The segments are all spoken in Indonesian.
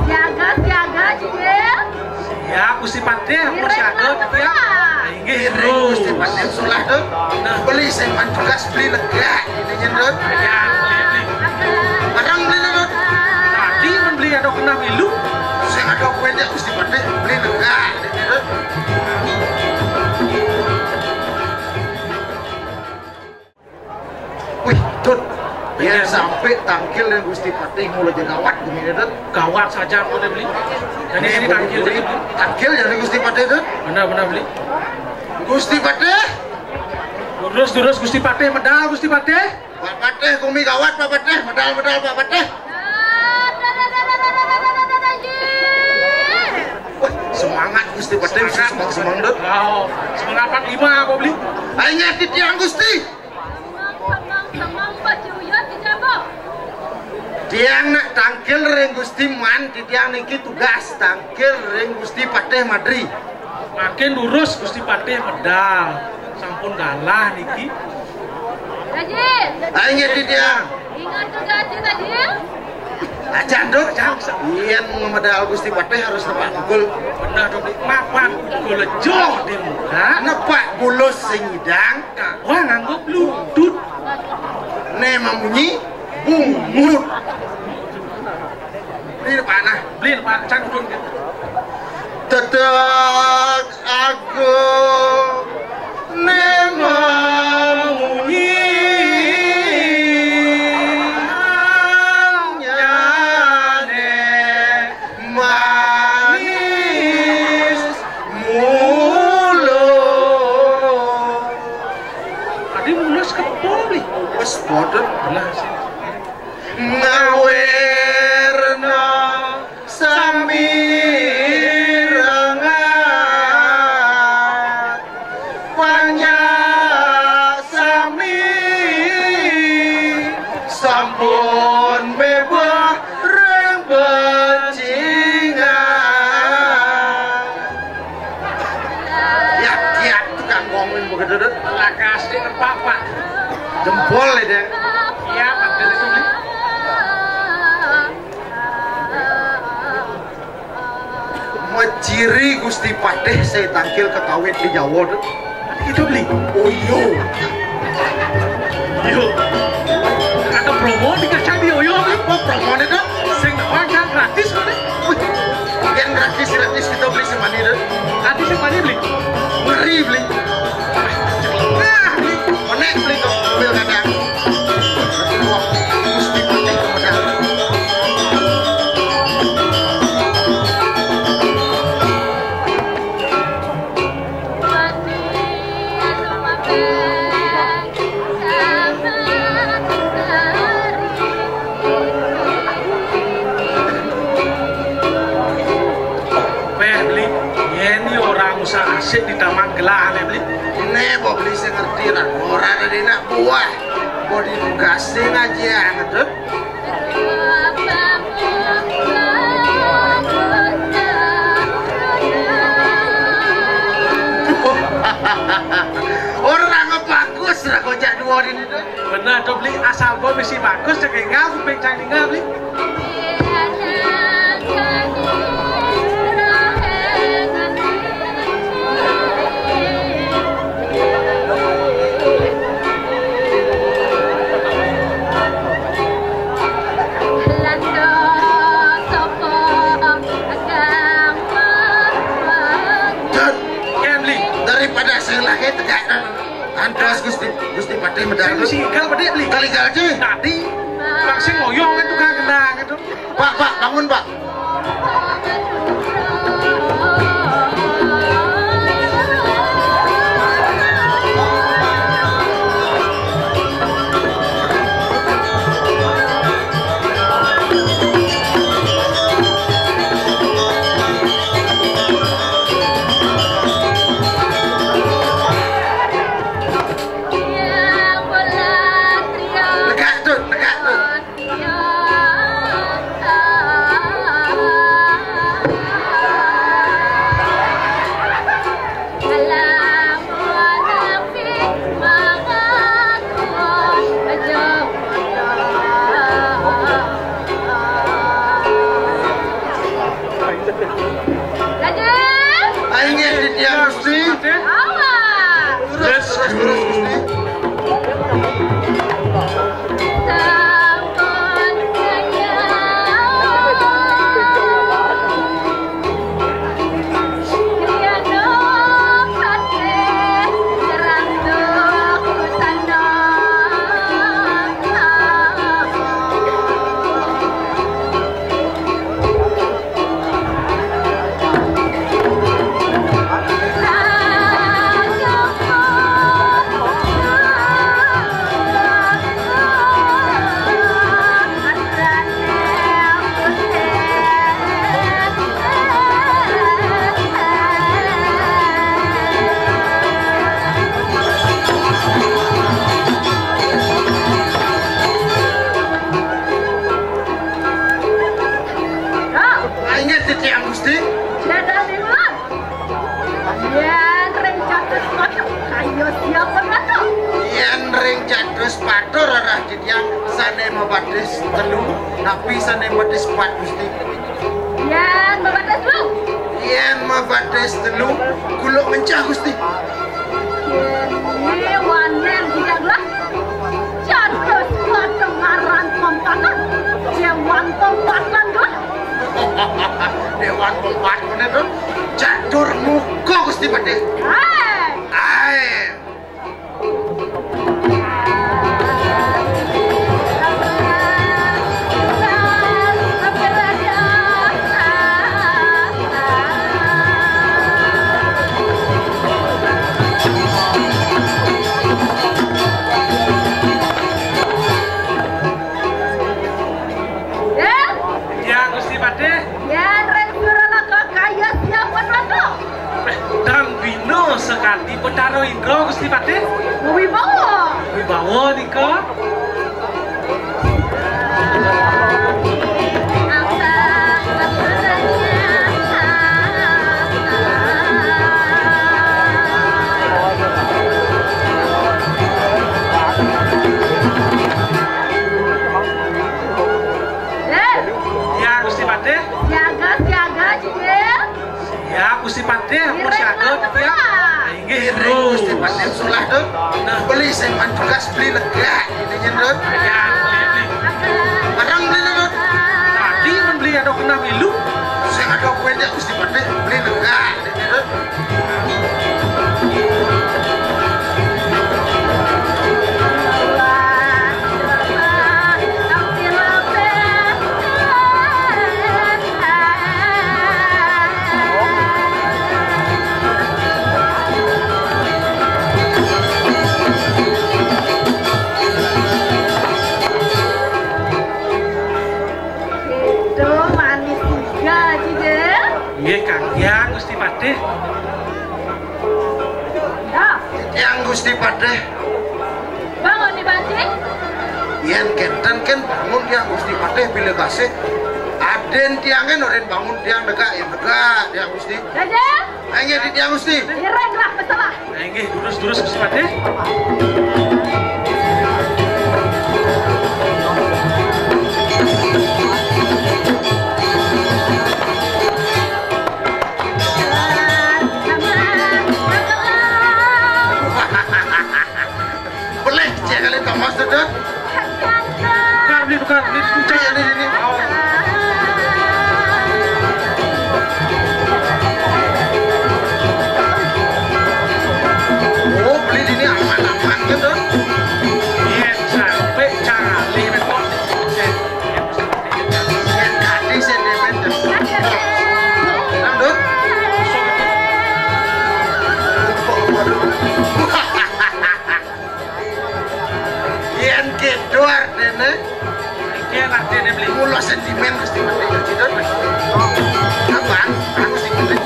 Siaga, Cicil. Ya, Gusti Patih, mau siaga ya. Inggih, Gusti Patih sulah tuh. Beli seman tugas beli lega ini nyendot. Ya, beli. Barang beli nyendot. Tadi membeli ada kena milu. Saya ada kuenya Gusti Patih beli lega ini nyendot. Wih, Dut. Biar sampai tangkil dan Gusti Patih mulai jadi gawat gini Dut. Gawat saja aku udah beli. Dan ini tangkil jadi beli. Tangkil jadi Gusti Patih Dut. Benar beli. Gusti Patih. Terus Gusti Patih medal Gusti Patih. Pak Patih kumi gawat Pak Patih, medal Pak Patih. Wah, semangat Gusti Patih, semangat Dut. Oh, semangat 45 aku beli. Ayo titian Gusti. Tiang nak tangkil ring Gusti man, tiang niki tugas tangkil ring Gusti Patih Madri. Makin lurus Gusti Patih medal. Sampun galah niki. Ayo titiang. Ingat juga tadi. Aja Dut, iya medal Gusti Patih harus nepak gol. Benar dong, mapan golejo di muka. Nepak bulus singidang. Wah ngangguk lutut. Ne mamunyi bungut. Beli panah. Beli Pak cangkung. Tetek aku ne mamunyi nyane manis mulut. Tadi mulus kepol beli. Wes bodoh Belah sih. ngawerna samirangan panjang sami sampun bebah reng bencingan kiat tukang ngomongin begitu deh Lakas di Pak. jempol deh Iya, Pak itu beli. Ciri Gusti Patih saya tangkil ketawit di Jawa tuh. Itu beli. Oh iya. Yo. Ada promo dikasih di Oyo beli. Apa promo nih tuh? Sing wajah gratis kok nih. Yang gratis kita beli semani tuh. Gratis yang mana beli? Ngeri beli. Nah beli. Mana beli tuh mobil kadang. Wah, Gusti Patih kemenang. Asik di taman gelah beli. Ini mau beli saya ngerti lah. Orang ada nak buah. Mau ditugasin aja ngetut. Orang bagus lah kocak dua ini tuh. Benar tuh beli asal gua mesti bagus cek ngau kuping cang tinggal beli. Daripada saya lagi tegak antos Gusti Patih medal Saya sikal pada beli. kali-kali aja Tadi langsung ngoyong itu kan gendang itu. Pak bangun Pak. Legak tuh. Tiang Gusti. Jadal diulang. Yen ring catus patur kayo siapa nato? Yen ring catus patur arah ditiang sane mabades telu, tapi sane mabades 4 Gusti. Yen mabatas lu. Yen mabades telu, kula mencah Gusti. Yen wanen tidak lah. Catus patur ngaran kompatan. Dewan kompatan lah. Dewan Pempat mana tu? Catur muka Gusti Pade. Hai. Sekali Betaro Indro Gusti Pade. Wibawa. Wibawa nika. Ya Gusti Pade. Siaga Cicil. Ya Gusti Pade mau siaga ya. Inggih Gusti Pade sulah tu. Beli seman tugas beli lega ini nyendot. Ya beli. Barang beli nyendot. Tadi membeli ada kena milu. Saya ada kuenya Gusti Pade beli lega ini nyendot. Yang Gusti Pade bangun nih Bancing. Yen kenten kan bangun tiang Gusti Pade bila kasih aden tiangnya noren bangun tiang degak yang degak tiang Gusti. Jajal. Hanya di tiang Gusti. Ireng lah betul. Inggih durus Gusti Pade. Tukar ini kucing ini. Oh beli ini aman-aman kan tuh. Iya sampai cali betul. Yen kadi sentimen terus. Nandut. Yen kedor dene. Enak dene beli. Mula sentimen Gusti Pade jadi apaan? Aku sih beli.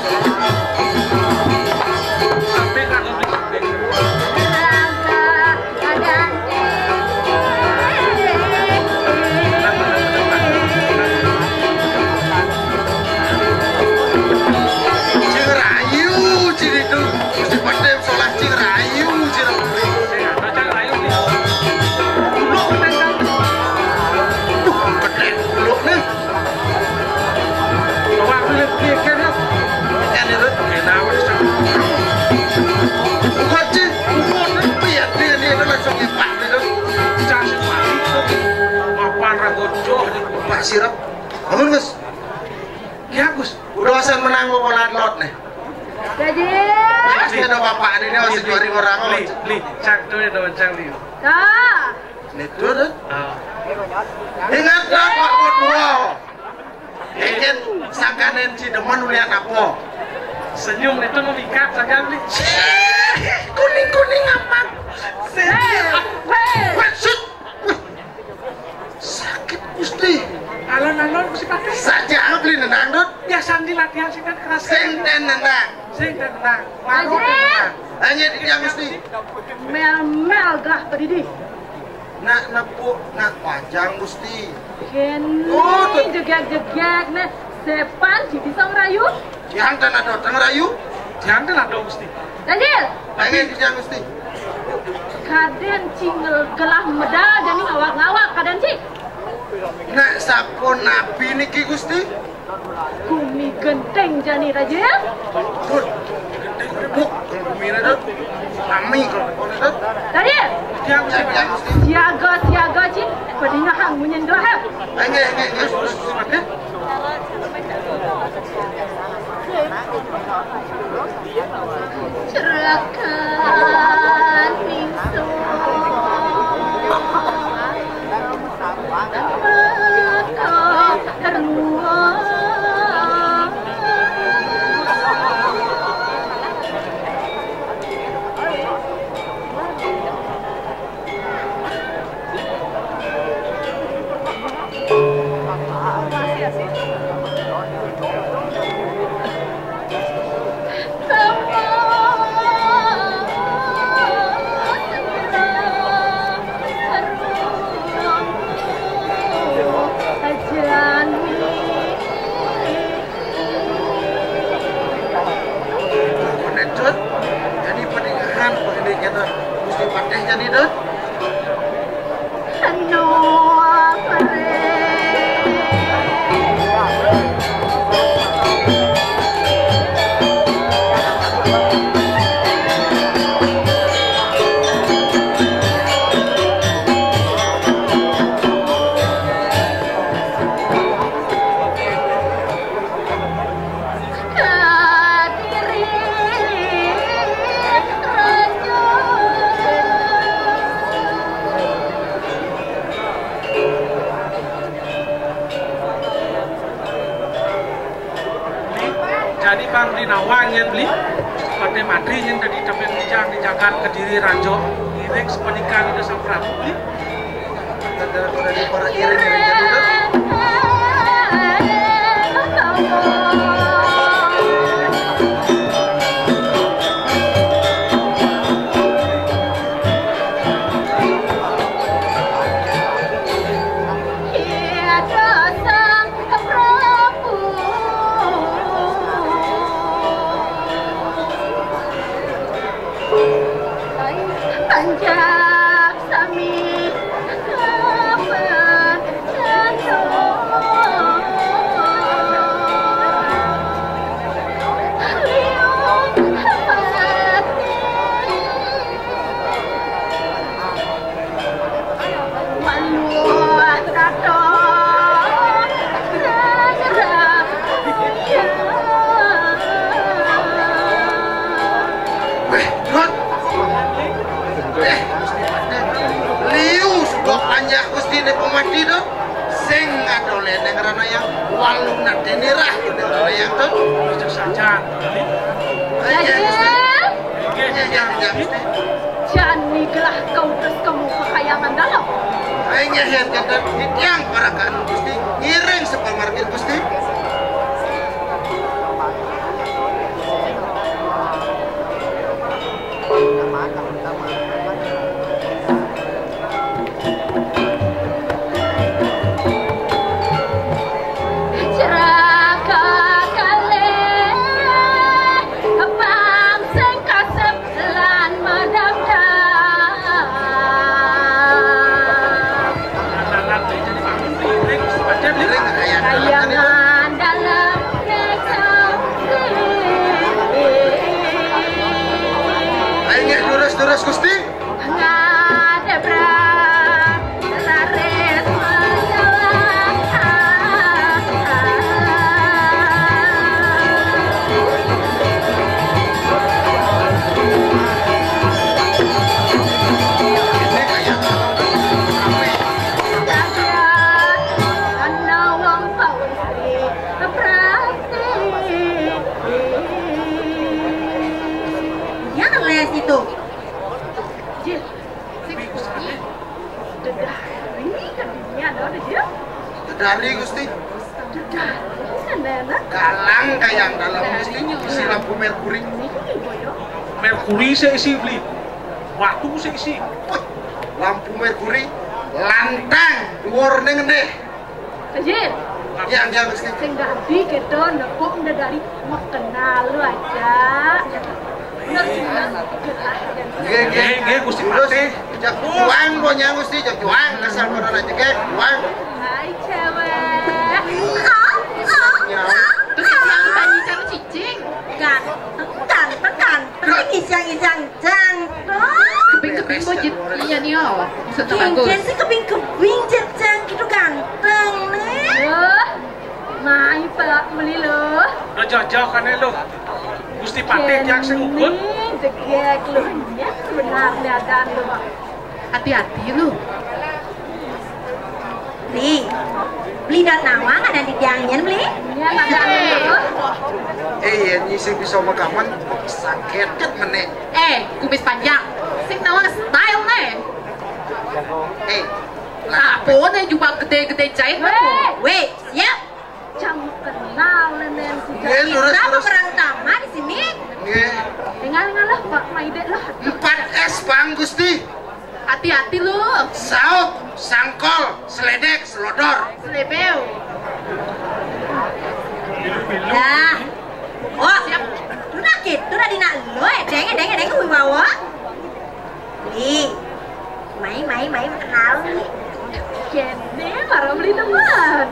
Sampai kan beli sampai. Cirayu ciri itu Gusti Pade sholat cirayu ciri beli. Baca ayo nih. Lu nih. Bawa beli kan ya. Kan itu. Kenapa sih? Wajib. Biar dia langsung dipak itu. Cacing mati kok. Mapan ragojo nih. Pak sirap. Bangun Gus. Ya Gus. Udah wasan menang bola lot nih. Jadi. Pasti ada bapak ini masih juari orang. Li, cak tuh ya teman cak li. Dah. Itu tuh. Ah. Ingat lah Pak Bodwo. Ingin sangkanen Cidemen ulian apa? Senyum itu memikat saja beli. Kuning amat. Hei. Maksud. Sakit Gusti. Alon-alon Gusti Pade. Saja beli nendang dut. Biasa di latihan sing kan keras. Sing ten nendang. Sing tenang. Maro tenang. Hanya di yang Gusti. Mel gah pedidi. Nak nepuk nak panjang Gusti. Kini Oh, tuh. jegak nih Sepan di bisa ngerayu? Jantan ada ngerayu. Jangan ada Gusti. Daniel, Pengen dia Gusti. kaden cingel gelah meda jadi ngawak-ngawak kaden ci. Nek sapon nabi niki Gusti. Kumi genteng jani Daniel. Tur. Buk, mira dot. Kami kalau dot. Daniel, Dia Gusti Pate. siaga ci. Padahal hang munyen doa. Pengen Gusti Pate. Cerahkan ningso Gusti Pate jadi dot. Jadi Bang Dinawang yang beli Pate Madri yang tadi dapat bijak di Jakarta Kediri Ranjo iring sepenikan itu sang Prabu beli. Udah di para iring jadi dot. Panjang sami kapan Pemati do, sing ngadole neng rana yang walung nadeni rah neng yang do. Bisa saja. Jani gelah kau terus kamu kekayangan dalam. Aingnya hiat kata yang parakan Gusti, ngiring supermarket Gusti. Kayangan dalam Aingnya durus Gusti. Itu Jil, dedari kadinya ada Jil. Dedari Gusti. Dedari sana. Dalang kayang dalam Gusti. Isi lampu merkuri. Merkuri saya isi beli. Waktu saya isi. Lampu merkuri lantang dhuwur ning ngendih. Jil, Ya Gusti. Sing ganti gitu nekuk dari mau kenal lu aja. Bener juga. Nggih Gusti Patih. Jak juang punya Gusti, jak juang asal kono aja ge, juang. Hai cewek. Terus yang tanya cara cicing. Tekan. Isang jang. Keping-keping bojit iya nih oh. Maksudnya bagus. Kincin sih keping jang gitu ganteng nih. Mai pelak beli lo. Lo jauh-jauh kan lo. Gusti Patih yang sing ukut. Degek lu ya sebenarnya dan lu. Hati-hati lu. Beli dan nawang ada di tiangnya beli. Iya ada lu. Ya nyising bisa makaman sakit meneh. Kumis panjang. Sing nawang style nih. Apa nih juga gede-gede jahit aku. Weh, siap. Kamu kenal nenek sudah. Kita pemeran utama di sini. Nggih. Dengar lah Pak Maide lah. 4S Bang Gusti. Hati-hati lu. Sauk, sangkol, seledek, selodor. Selebeu. Dah. Oh, siap. Tuna gitu dah dina lo denge kuwi bawa. Beli. Mai kenal nih. Kene marah beli teman.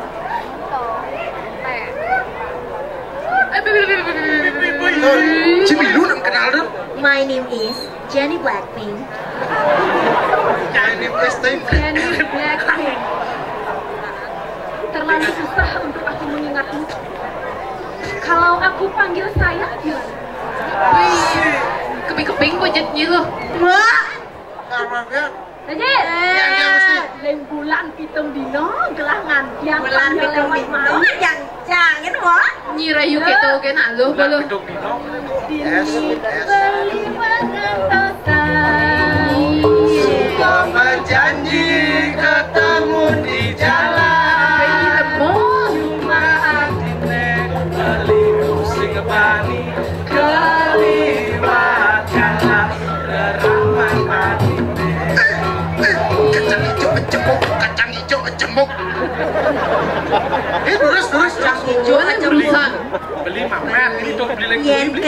Cimilu nam kenal dong. My name is Jenny Blackpink. Jenny Blackpink. Terlalu susah untuk aku mengingatmu. Kalau aku panggil saya gimana? Keping-keping bojitnya lu. Wah. Namanya Jadi, lain bulan pitung dino gelangan yang bulan pitung dino jangan wah. Nyirayu keto kena lu Bulan belum. Pitung Dino. Suka berjanji ketemu di jalan. Cuma hatinya beli musik bani keliwatkanlah keramat hatinya. Kacang hijau cemuk. Terus Jualan jurusan. Beli mamet itu beli lagi Yen beli.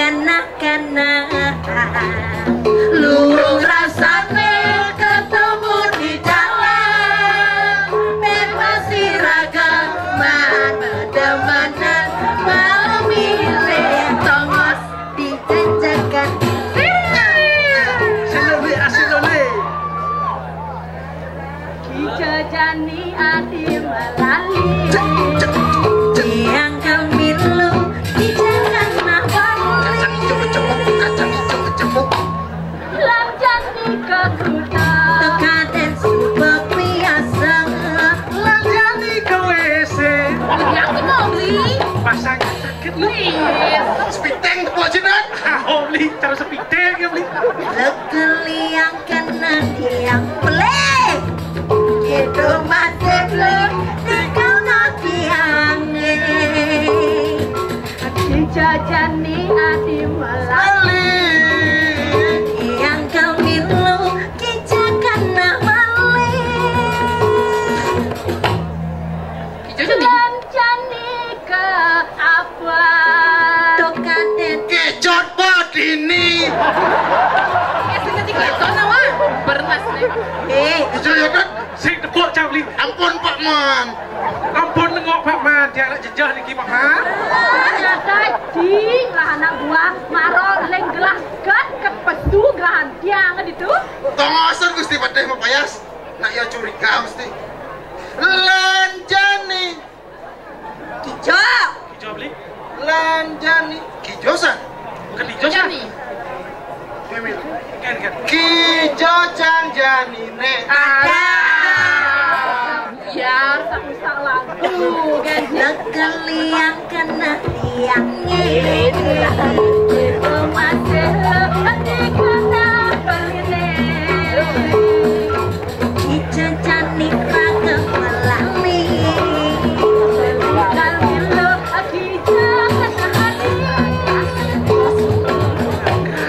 kena lurung rasane ketemu di jalan bebas iragaman bedemanan memilih tongos dijajakan Sinole. kijajani adi melali yang kamilu dijalan Kacang hijau cemuk. lanjani kekuta tekaten super biasa Lanjani ke WC. Ya aku mau beli. Pasangnya sakit lu. Spiteng kepojenan. Oh beli cara sepiteng ya beli. lekeli yang kena tiang pelek itu masih belum dikau tiang kijajani adi melali yang kau milu kijakan namali Hijau jadi. lanjani ke apa tokaten Kejot bodini. Sing keto nawa. Bernas nih. Hijau yodot. Sing tepuk cak beli. Ampun Pak Man. Ampun nengok Pak Man, dia nak jejah niki Pak Man. Ding lah anak buah maro leng gelas kan kepesu gerahan tiang itu Tongosan Gusti Patih mapayas. Nak ya curiga Gusti. Lanjani. hijau Hijau beli. Lanjani. Kijosan. Bukan hijau sah. Jadi. Kan. Kijo janjani ne. Ya. rusak lagu lekeli yang kena tiangnya itu masih lebih kena pelile dijajanik raga melali kali lo akijan hati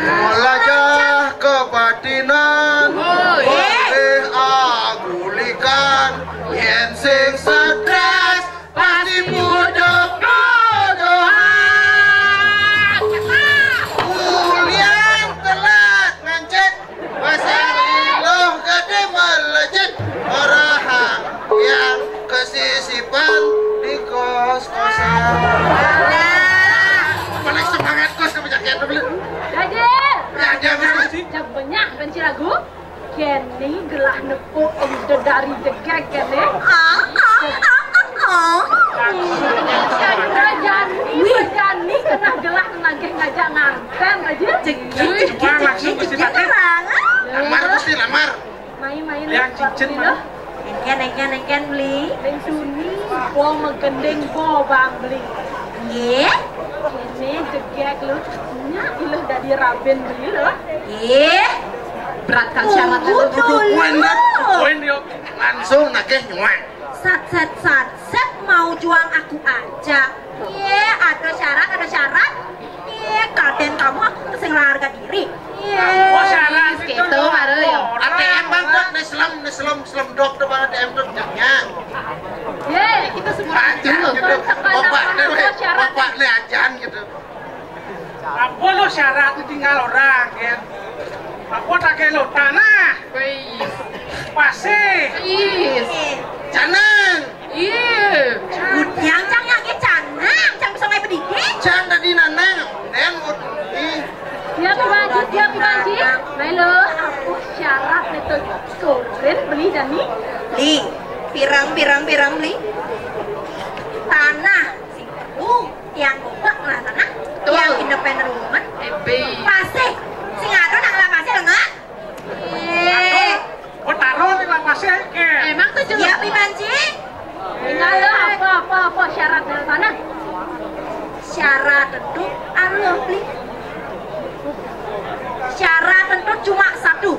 Molajah kebatinan. Agulikan yen sing stres pasti Jen mana? Engken beli. Ning suni wong megending po bang beli. Nggih. Ini jegek lu nya iluh dari raben beli lo. Nggih. Beratkan syarat itu. Poin yo. Langsung nagih nyuwak. Sat mau juang aku aja. Iya, ada syarat. Iya, kaden kamu aku sing harga diri. Iya. Oh syarat Gitu baru ya. ATM bang dok, neslem dok tuh bang ATM dok jaknya. Kita semua Ajan gitu. Bapak nih ajan gitu. Apa lo syarat tinggal orang kan? Apa tak lo tanah? Wih. Pasir. Is. Jangan. Iya. Yang canggih canang, cang bisa main pedikit. Jangan tadi nanang. Dan Dia pimanji. Melo aku syarat itu soren beli dan nih. Li, pirang beli. Tanah, sing perlu, yang gobak lah tanah. Betul. Yang independen woman. Pasir, sing ada nak lah pasir enggak? Oh taruh di lapasnya kan? Emang tuh juga. Ya pimanji. Tinggal apa syarat dari tanah? Syarat tentu Allah beli. Syarat tentu cuma satu.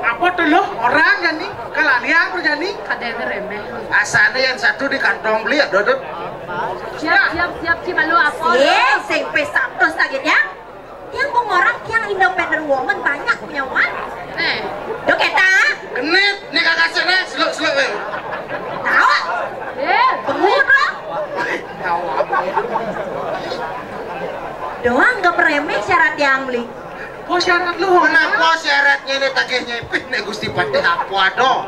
Apa dulu orang jadi kelalian terjadi? Kadang remeh. asalnya yang satu di kantong beli ya dodot. Siap si malu apa? Sing P1 targetnya. Yang orang yang independent woman banyak punya uang. Dok eta. Genit nih kakak sana seluk weh. Tahu? Pengut loh. Tahu apa? Doang gak peremeh syarat yang beli. Oh syarat lu. Kenapa syaratnya ini tagih nyepit nih Gusti Pati apa dong?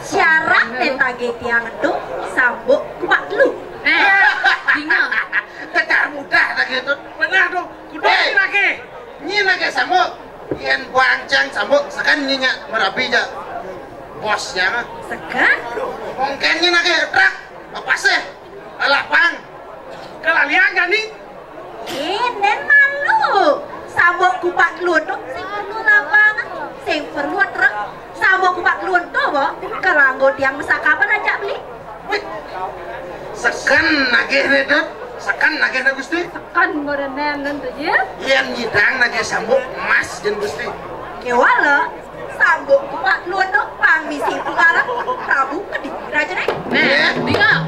Syarat tagih tiang itu sambuk kuat lu. Bingung. Tegar mudah tagih itu. Benar dong. Kudu lagi. Nyi lagi sambuk. Yen buangcang sambuk sekan nyinya merapi aja. Bosnya mah. Sekan? Mungkin nyi lagi trak. Apa sih? Lapang. Kelalian kan nih? Nen malu. Sambuk kupat lu tuh sing perlu lapangan, sing perlu truk. Sambuk kupat lu tuh boh. Keranggo tiang masa kapan aja beli? Sekan lagi redot. Sekan lagi na Gusti. Kan ngorenen tuh ya. Yen nyidang lagi sambuk emas jen Gusti. Kewala sambuk kupat lu tuh pamisi pengarang Prabu Kediri Raja nih. Bingung.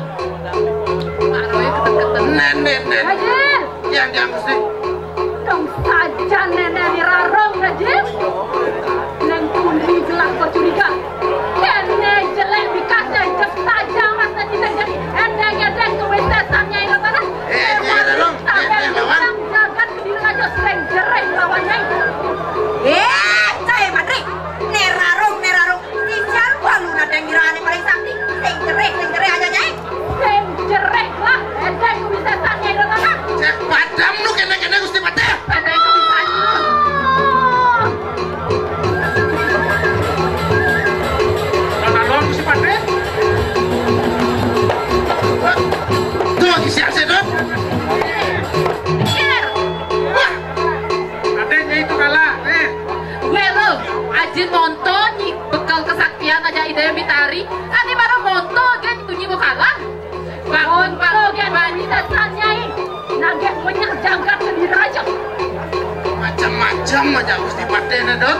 Pak Roy keten-keten. Nen. Rajin, Yang Gusti. dong saja nenek dirarong Rajin. Neng kundi jelas kau curiga. Kene jelek bikasnya jep saja masa tidak jadi endeng kewesesannya itu mana? Rarong, lawan. Jangan Kediri Raja sering jerek lawannya. Saya Madri. Nerarong. Siapa walu nadang ngirane paling sakti. Sing jerek aja nyai. Sing jerek lah endeng kewesesannya itu mana? Cek padam lu kena Gusti Pati. Kadang kebiasaan. Lalu Gusti Pati. Tuh lagi siap sedot. Wah, Adanya itu kalah. Welo, Ajin monto nyi bekal kesaktian aja ide mitari. Ani baru monto gen itu nyi mau kalah. Bangun Gen wanita tanyai. Nagek banyak jagat Kediri Raja. macam-macam aja Gusti Pati nedot.